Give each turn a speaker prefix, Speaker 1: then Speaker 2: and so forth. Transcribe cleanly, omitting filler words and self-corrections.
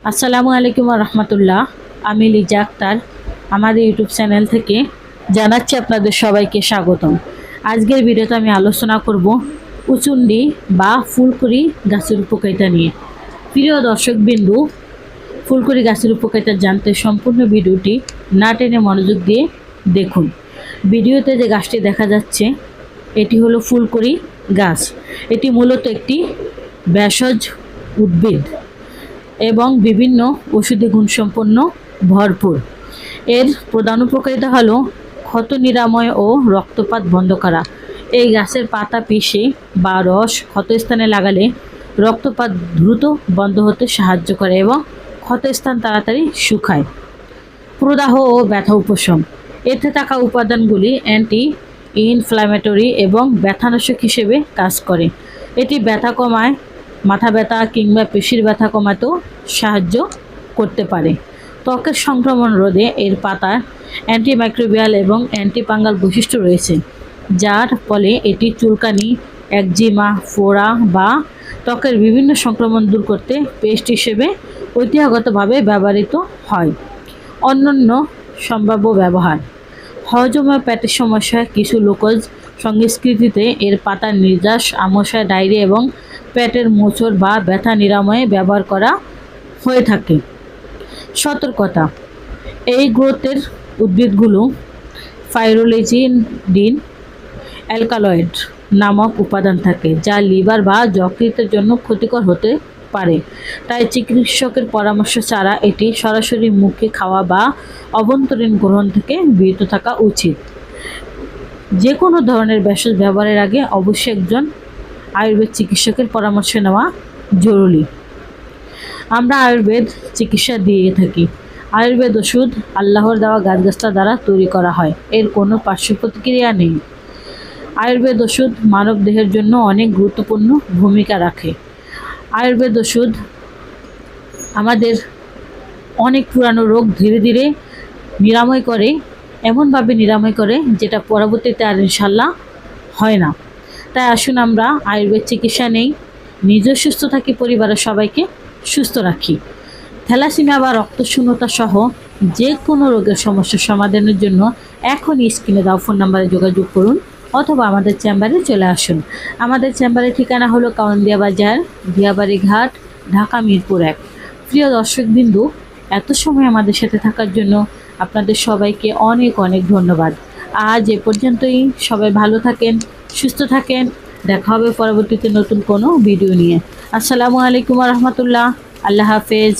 Speaker 1: আসসালামু আলাইকুম রহমতুল্লাহ। আমি লিজা আক্তার আমাদের ইউটিউব চ্যানেল থেকে জানাচ্ছি আপনাদের সবাইকে স্বাগতম। আজকের ভিডিওতে আমি আলোচনা করব উচুন্ডি বা ফুলকড়ি গাছের উপকারিতা নিয়ে। প্রিয় দর্শকবিন্দু, ফুলকড়ি গাছের উপকারিতা জানতে সম্পূর্ণ ভিডিওটি না টেনে মনোযোগ দিয়ে দেখুন। ভিডিওতে যে গাছটি দেখা যাচ্ছে এটি হলো ফুলকড়ি গাছ। এটি মূলত একটি ভেষজ উদ্ভিদ এবং বিভিন্ন ওষুধি গুণসম্পন্ন ভরপুর। এর প্রধান উপকারিতা হলো ক্ষত নিরাময় ও রক্তপাত বন্ধ করা। এই গাছের পাতা পিষে বা রস ক্ষতস্থানে লাগালে রক্তপাত দ্রুত বন্ধ হতে সাহায্য করে এবং ক্ষতস্থান তাড়াতাড়ি শুকায়। প্রদাহ ও ব্যথা উপশম। এতে থাকা উপাদানগুলি অ্যান্টি ইনফ্ল্যামেটরি এবং ব্যথানাশক হিসেবে কাজ করে। এটি ব্যথা কমায়, মাথা ব্যথা কিংবা পেশির ব্যথা কমাতেও সাহায্য করতে পারে। ত্বকের সংক্রমণ রোধে এর পাতার অ্যান্টিমাইক্রোবিয়াল এবং অ্যান্টিফাঙ্গাল বৈশিষ্ট্য রয়েছে, যার ফলে এটি চুলকানি, একজিমা, ফোড়া বা ত্বকের বিভিন্ন সংক্রমণ দূর করতে পেস্ট হিসেবে ঐতিহ্যগতভাবে ব্যবহৃত হয়। অন্যান্য সম্ভাব্য ব্যবহার: হজম ও পেটের সমস্যায় কিছু লোকজ সংস্কৃতিতে এর পাতার নির্যাস আমাশয়, ডায়রিয়া এবং পেটের মোচড় বা ব্যথা নিরাময়ে ব্যবহার করা হয়ে থাকে। সতর্কতা: এই গ্রোথের উদ্ভিদগুলো ফাইরোলেজিডিন অ্যালকালয়েড নামক উপাদান থাকে, যা লিভার বা যকৃতের জন্য ক্ষতিকর হতে পারে। তাই চিকিৎসকের পরামর্শ ছাড়া এটি সরাসরি মুখে খাওয়া বা অভ্যন্তরীণ গ্রহণ থেকে বিরত থাকা উচিত। যে কোনো ধরনের ভেষজ ব্যবহারের আগে অবশ্যই একজন আয়ুর্বেদ চিকিৎসকের পরামর্শ নেওয়া জরুরি। আমরা আয়ুর্বেদ চিকিৎসা দিয়ে থাকি। আয়ুর্বেদ ওষুধ আল্লাহর দেওয়া গাছগাছলা দ্বারা তৈরি করা হয়। এর কোনো পার্শ্ব প্রতিক্রিয়া নেই। আয়ুর্বেদ ওষুধ মানব দেহের জন্য অনেক গুরুত্বপূর্ণ ভূমিকা রাখে। আয়ুর্বেদ ওষুধ আমাদের অনেক পুরানো রোগ ধীরে ধীরে নিরাময় করে, এমনভাবে নিরাময় করে যেটা পরবর্তীতে আর ইনশাল্লাহ হয় না। তাই আসুন আমরা আয়ুর্বেদ চিকিৎসা নেই, নিজে সুস্থ থাকি, পরিবারের সবাইকে সুস্থ রাখি। থ্যালাসেমিয়া বা রক্তশূন্যতা সহ যে কোনো রোগের সমস্যার সমাধানের জন্য এখনই স্ক্রিনে দেওয়া ফোন নাম্বারে যোগাযোগ করুন অথবা আমাদের চেম্বারে চলে আসুন। আমাদের চেম্বারের ঠিকানা হলো কাউন্দিয়া বাজার, দিয়াবাড়ি ঘাট, ঢাকা মিরপুর 1। প্রিয় দর্শকবিন্দু, এত সময় আমাদের সাথে থাকার জন্য আপনাদের সবাইকে অনেক অনেক ধন্যবাদ। আজ এ পর্যন্তই। সবাই ভালো থাকেন, সুস্থ থাকেন। দেখা হবে পরবর্তীতে নতুন কোনো ভিডিও নিয়ে। আসসালামু আলাইকুম রহমতুল্লাহ। আল্লাহ হাফেজ।